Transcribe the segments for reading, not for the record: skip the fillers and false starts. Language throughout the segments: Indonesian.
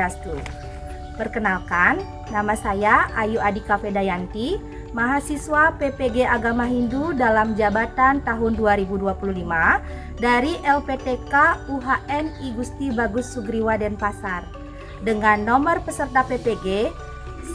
Swastiastu. Perkenalkan, nama saya Ayu Adika Vedayanti, mahasiswa PPG Agama Hindu dalam jabatan tahun 2025 dari LPTK UHN I Gusti Bagus Sugriwa Denpasar dengan nomor peserta PPG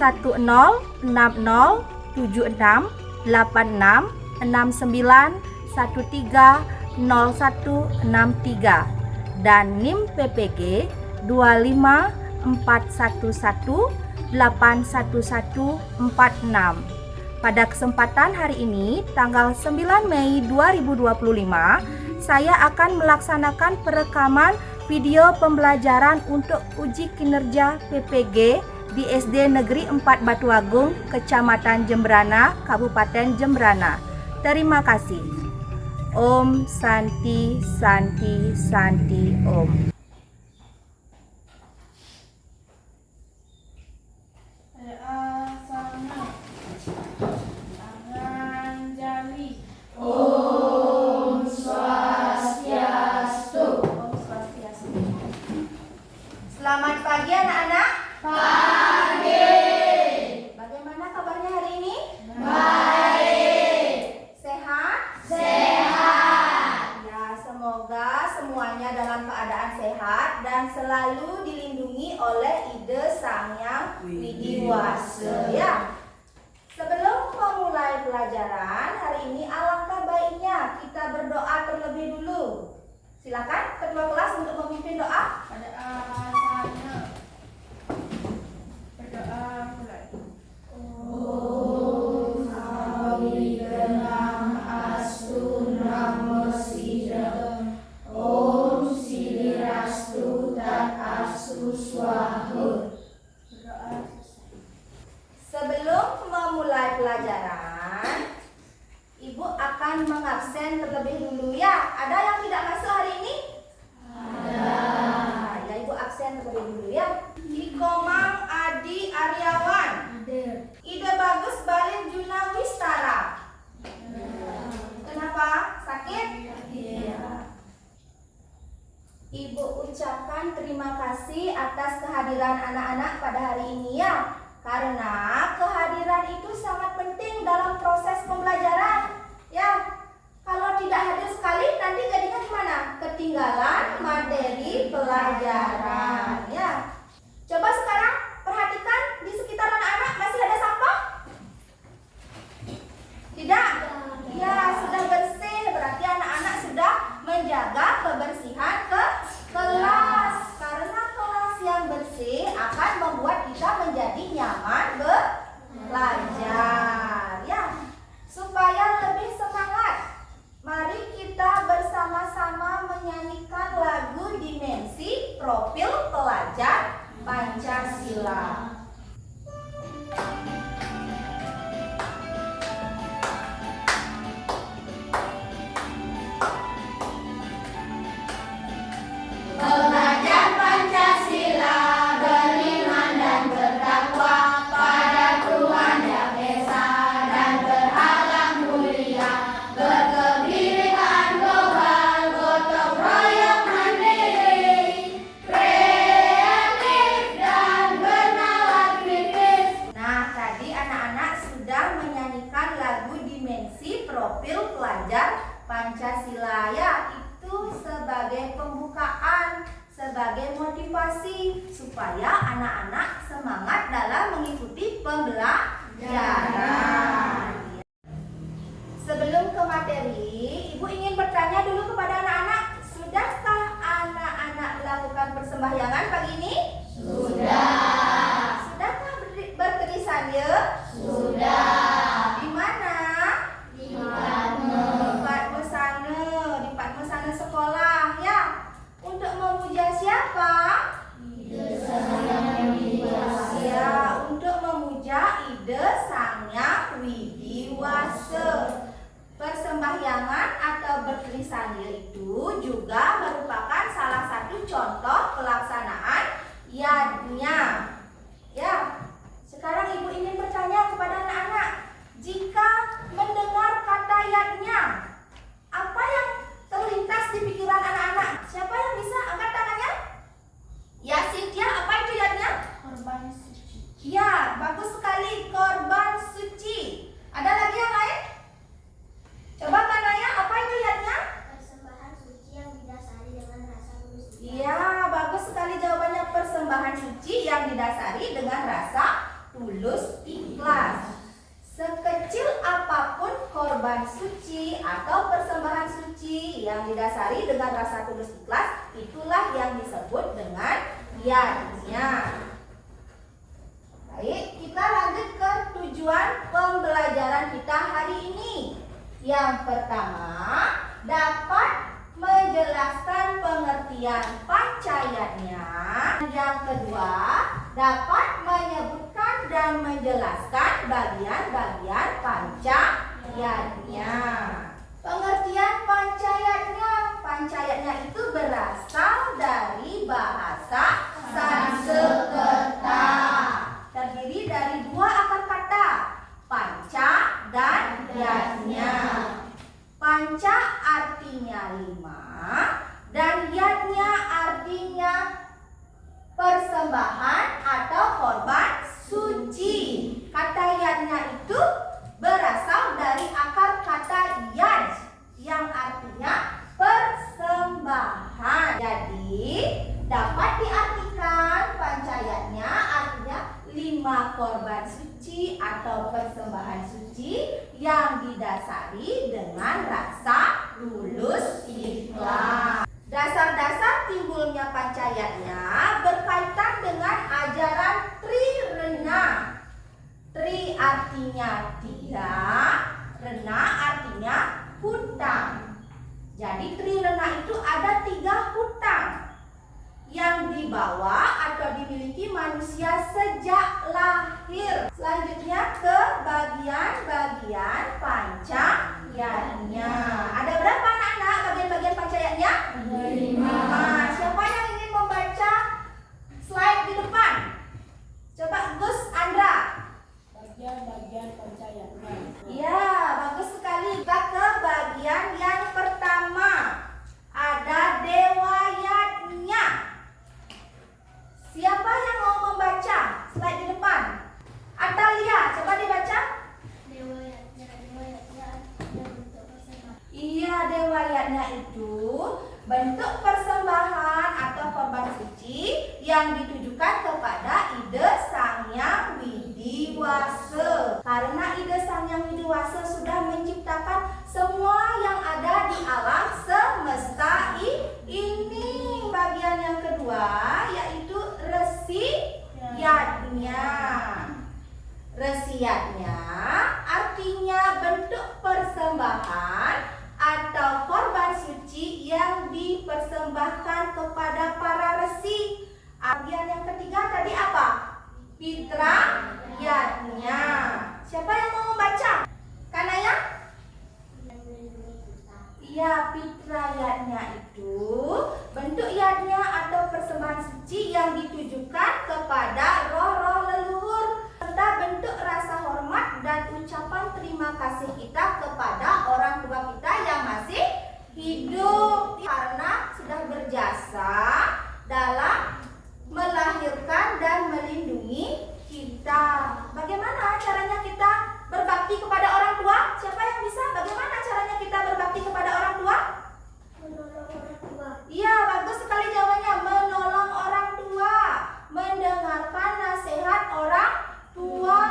10607669130163 dan NIM PPG 254118146. Pada kesempatan hari ini, tanggal 9 Mei 2025, saya akan melaksanakan perekaman video pembelajaran untuk uji kinerja PPG di SD Negeri 4 Batuagung, Kecamatan Jembrana, Kabupaten Jembrana. Terima kasih. Om Santi Santi Santi Om. Om Swastiastu. Selamat pagi anak-anak. Pagi. Bagaimana kabarnya hari ini? Baik. Sehat? Sehat. Ya, semoga semuanya dalam keadaan sehat dan selalu dilindungi oleh Ide Sang Yang Widiwasa. Ya. Sebelum memulai pelajaran hari ini, alangkah baiknya kita berdoa terlebih dulu. Silakan ketua kelas untuk memimpin doa. Pada asalnya berdoa mulai. Om Awigenang Astu Namo Siddham. Om Siddhirastu Tat Astu Swahun. Berdoa selesai. Sebelum memulai pelajaran, Ibu akan mengabsen terlebih dulu ya. Ada yang tidak masuk hari ini? Ada. Ya, Ibu absen terlebih dulu ya. Ikomang Adi Aryawan. Ada. Ide Bagus Balin Juna Wistara. Kenapa? Sakit? Iya. Ibu ucapkan terima kasih atas kehadiran anak-anak pada hari ini ya. Karena kehadiran itu sangat penting dalam proses pembelajaran. Ya, kalau tidak hadir sekali nanti jadinya gimana? Ketinggalan materi pelajaran. Ya. Coba sekarang perhatikan di sekitar anak-anak, masih ada sampah? Tidak? Ya, sudah bersih. Berarti anak-anak sudah menjaga kebersihan ke kelas. Karena kelas yang bersih akan membuat kita menjadi nyaman belajar. Ya, supaya lebih semangat, mari kita bersama-sama menyanyikan lagu Dimensi Profil Pelajar Pancasila. Belajar Pancasila beriman dan bertakwa pada Tuhan Yang Esa dan berakhlak mulia, berkebinekaan global, gotong royong mandiri, kreatif dan bernalar kritis. Nah, tadi anak-anak sudah menyanyikan lagu Dimensi Profil Pelajar Pancasila ya. Itu sebagai pembukaan, sebagai motivasi supaya anak-anak semangat dalam mengikuti pembelajaran. Sebelum ke materi, Ibu ingin bertanya dulu kepada anak-anak, sudahkah anak-anak melakukan persembahyangan pagi ini? Sudah. Sudahkah berkedis salya? Sudah. Di mana? Di Di Padma sana sekolah ya. Untuk memuja siapa? Ya, untuk memuja Ide Sang Yang Widiwasa. Persembahyangan atau berkedis salya itu juga merupakan salah satu contoh pelaksanaan yadnya. Ya. Sekarang Ibu ingin bertanya kepada anak-anak, jika mendengar kata yadnya, apa yang terlintas di pikiran anak-anak? Siapa yang bisa angkat tangannya? Ya, Cynthia, apa itu yadnya? suci atau persembahan suci yang didasari dengan rasa tulus ikhlas, itulah yang disebut dengan yadnya. Baik, kita lanjut ke tujuan pembelajaran kita hari ini. Yang pertama, dapat menjelaskan pengertian pancayatnya. Yang kedua, dapat menyebutkan dan menjelaskan bagian-bagian pancayatnya. Pengertian pancayatnya. Pancayatnya itu berasal dari bahasa Sanskerta. Terdiri dari dua akar kata, panca dan yatnya. Panca artinya 5 dan yatnya artinya persembahan atau korban suci. Kata yatnya itu berasal dari akar kata yad yang artinya persembahan. Jadi dapat diartikan pancayatnya artinya 5 korban suci atau persembahan suci yang didasari dengan rasa tulus ikhlas. Dasar-dasar timbulnya pancayatnya berkaitan dengan ajaran Trirena. Tri artinya 3, rena artinya hutang. Jadi Trirena itu ada 3 hutang yang dibawa atau dimiliki manusia sejak lahir. Selanjutnya ke bagian-bagian pancayatnya. Ada berapa anak-anak bagian-bagian pancayatnya? 5. Siapa yang ingin membaca slide di depan? Coba Gus Andra. Bagian-bagian pancayatnya. Ya, bagus sekali. Kita ke bagian yang pertama. Ada dewayatnya. Siapa yang mau membaca slide di depan? Atalia, coba dibaca. Dewayatnya bentuk persembahan. Iya, dewayatnya itu bentuk persembahan atau korban suci yang ditujukan kepada ide Sang Hyang Widiwasa. Karena ide Sang Hyang Widiwasa sudah menciptakan semua yang ada di alam semesta ini. Bagian yang kedua yaitu resiyatnya. Resiyatnya artinya bentuk persembahan atau korban suci yang dipersembahkan kepada para resi. Bagian yang ketiga tadi apa? Fitrayatnya. Siapa yang mau membaca? Kanaya? Ya, fitrayatnya itu bentuk yatnya atau persembahan suci yang ditujukan kepada roh-roh leluhur serta bentuk rasa hormat dan ucapan terima kasih kita kepada orang tua kita yang masih hidup karena sudah berjasa dalam melahirkan dan melindungi kita. Bagaimana caranya kita berbakti kepada orang tua? Siapa yang bisa? Bagaimana caranya kita berbakti kepada orang tua? Menolong orang tua. Iya, bagus sekali jawabannya. Menolong orang tua, mendengarkan nasihat orang tua.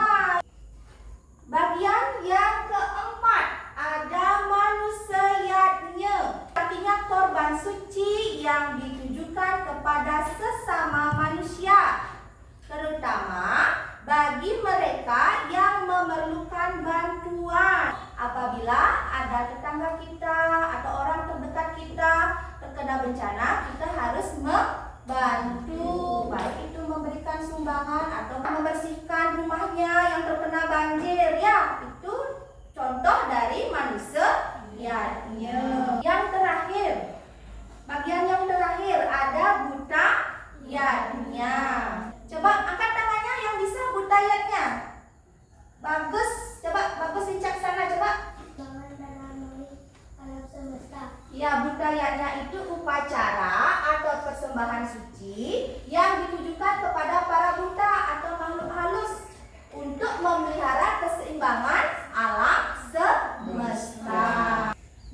Bagian yang keempat ada manusiatnya. Artinya korban suci yang ditujukan kepada sesama manusia, terutama bagi mereka yang memerlukan bantuan. Apabila ada tetangga kita atau orang terdekat kita terkena bencana, kita harus membantu, baik itu memberikan sumbangan atau membersihkan rumahnya yang terkena banjir. Ya, itu contoh dari manusiatnya. Yang terakhir, bagian yang terakhir ada butayatnya. Coba angkat tangannya yang bisa butayatnya. Bagus, coba bagus bijaksana, coba. Bangun dan harmoni alam semesta. Ya, butayatnya itu upacara atau persembahan suci yang ditujukan kepada para buta atau makhluk halus untuk memelihara keseimbangan alam semesta.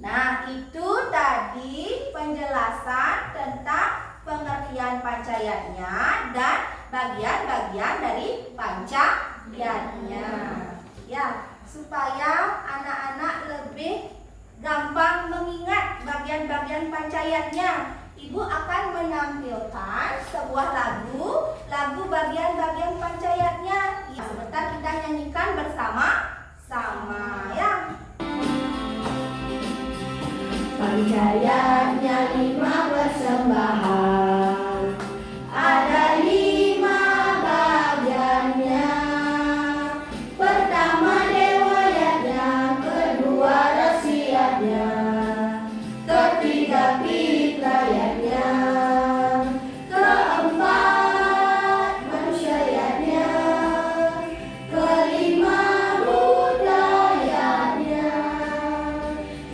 Nah, itu tadi penjelasan tentang pengertian pancayatnya dan bagian-bagian dari pancayatnya. Ya, supaya anak-anak lebih bagian pancayatnya. Ibu akan menampilkan sebuah lagu bagian-bagian pancayatnya. Ya, sebentar kita nyanyikan bersama-sama ya. Pancayatnya 5 persembahan, ada 5 bagiannya. Pertama dewayatnya, kedua rasiatnya, ketiga fitrayatnya, keempat manusiayatnya, kelima budayatnya.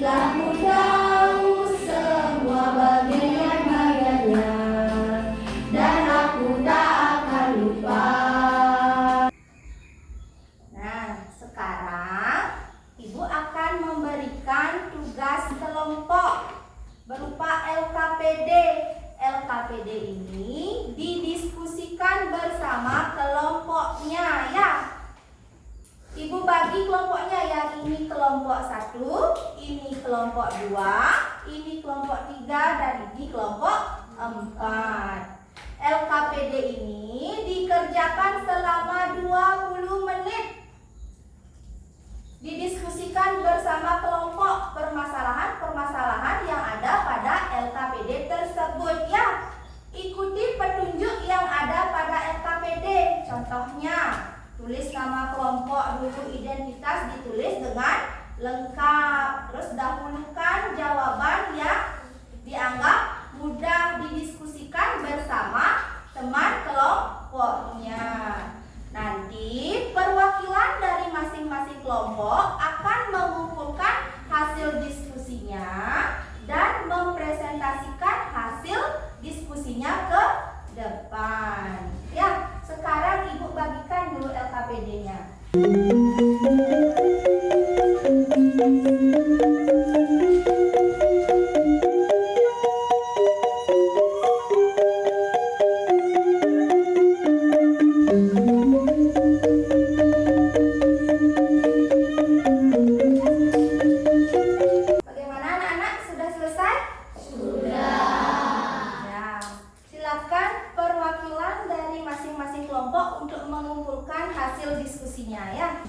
Telah ku tahu semua bagian-bagiannya, dan aku tak akan lupa. Nah, sekarang Ibu akan memberikan tugas kelompok berupa LKPD. LKPD ini didiskusikan bersama kelompoknya ya. Ibu bagi kelompoknya, yang ini kelompok 1, ini kelompok 2, ini kelompok 3, dan ini kelompok 4. LKPD ini dikerjakan selama 20 menit. Didiskusikan bersama kelompok permasalahan-permasalahan yang ada pada LKPD tersebut ya. Ikuti petunjuk yang ada pada LKPD. Contohnya, tulis nama kelompok dulu, identitas ditulis dengan lengkap. Terus dahulukan jawaban yang dianggap mudah, didiskusikan bersama teman kelompoknya. Nanti perwakilan dari masing-masing kelompok akan mengumpulkan hasil diskusinya dan mempresentasikan hasil diskusinya ke depan. Ya, sekarang Ibu bagikan dulu LKPD-nya. Bagaimana anak-anak? Sudah selesai? Sudah. Ya, silakan perwakilan dari masing-masing kelompok untuk mengumpulkan hasil diskusinya ya.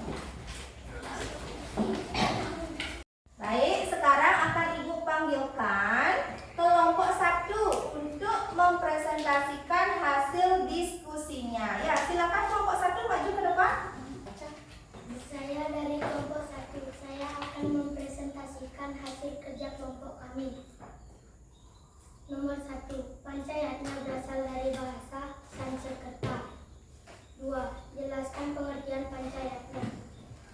Baik, sekarang akan Ibu panggilkan kelompok 1 untuk mempresentasikan hasil diskusinya. Ya, silakan kelompok 1 maju ke depan. Saya dari kelompok 1. Saya akan mempresentasikan hasil kerja kelompok kami. Nomor 1. Pancayatnya berasal dari bahasa Sanskerta. 2. Jelaskan pengertian pancayatnya.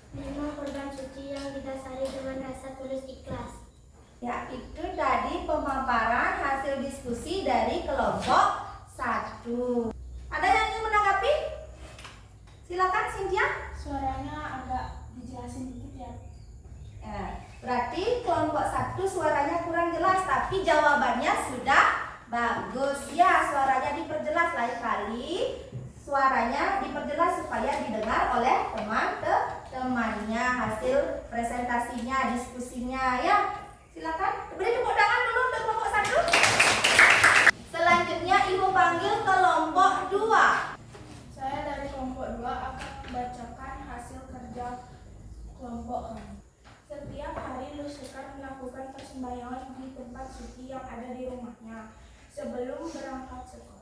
5. Korban suci yang didasari dengan rasa tulus ikhlas. Ya, itu tadi pemaparan hasil diskusi dari kelompok 1. Ada yang ingin menanggapi? Silakan Cynthia. Suaranya agak dijelasin dikit ya. Ya, berarti kelompok 1 suaranya kurang jelas, tapi jawabannya sudah bagus. Ya, suaranya diperjelas, lain kali suaranya diperjelas supaya didengar oleh teman-temannya hasil presentasinya, diskusinya ya. Silakan beri tepuk tangan dulu untuk kelompok 1. Selanjutnya Ibu panggil kelompok 2. Saya dari kelompok 2 akan membacakan hasil kerja kelompok kami. Setiap hari Lusikan melakukan persembahyangan di tempat suci yang ada di rumahnya sebelum berangkat sekolah.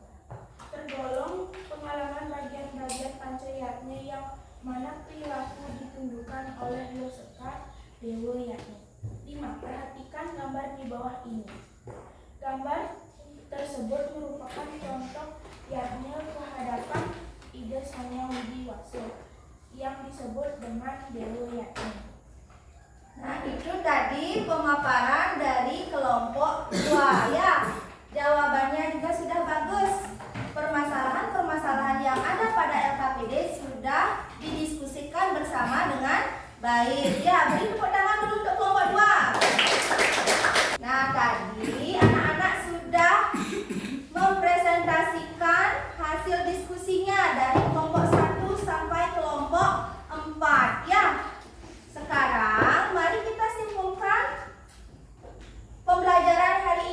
Tergolong pengalaman bagian-bagian pancayatnya yang mana perilaku ditundukkan oleh Lusikan Dewayatnya. 5. Perhatikan gambar di bawah ini. Gambar tersebut merupakan contoh yakni kehadapan ide Sanya Widiwaso yang disebut dengan Dewayatnya. Nah, itu tadi pemaparan dari kelompok 2 ya. Jawabannya juga sudah bagus. Permasalahan-permasalahan yang ada pada LKPD sudah didiskusikan bersama dengan baik. Ya, beri tepuk tangan dulu untuk kelompok 2. Nah, tadi anak-anak sudah mempresentasikan hasil diskusinya dari kelompok 1 sampai kelompok 4 ya. Sekarang mari kita simpulkan pembelajaran hari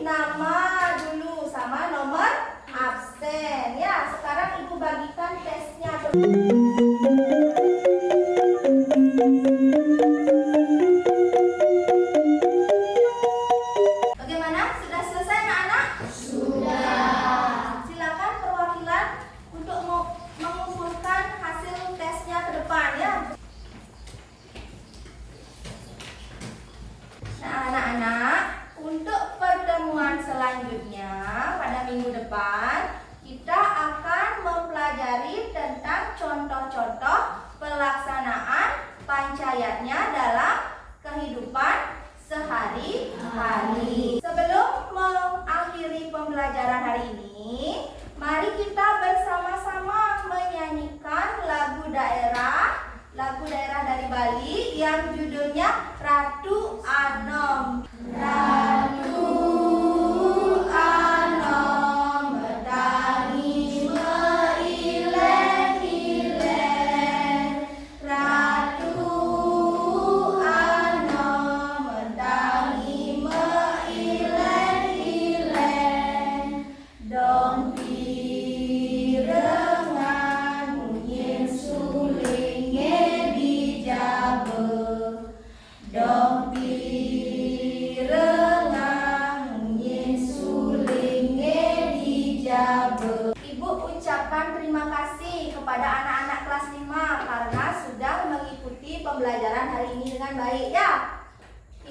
nama dulu sama nomor absen. Ya, sekarang Ibu bagikan tesnya. Bagaimana? Sudah selesai anak-anak? Sudah. Silakan perwakilan untuk mengumpulkan hasil tesnya ke depan ya. Nah, anak-anak, untuk pertemuan selanjutnya pada minggu depan kita akan mempelajari tentang contoh-contoh pelaksanaan pancayatnya dalam kehidupan sehari-hari. Sebelum mengakhiri pembelajaran hari ini, mari kita bersama-sama menyanyikan lagu daerah dari Bali yang judulnya Ratu Anom. Ratu Anom bertani meileng-ileng. Ratu Anom bertani meileng-ileng. Dong pirengan munyin sulinge dijabe. Dong pirengan munyin sulinge dijabe. Ibu ucapkan terima kasih kepada anak-anak kelas 5 karena sudah mengikuti pembelajaran hari ini dengan baik ya.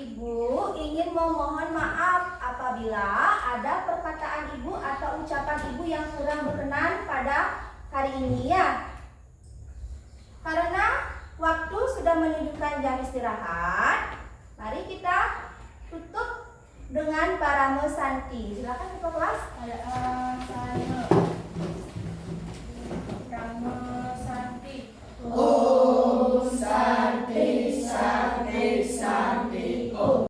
Ibu ingin memohon maaf apabila ada perkataan ibu atau ucapan ibu yang kurang berkenan pada hari ini ya. Karena waktu sudah menunjukkan jam istirahat, mari kita tutup dengan Parame Santi. Silakan.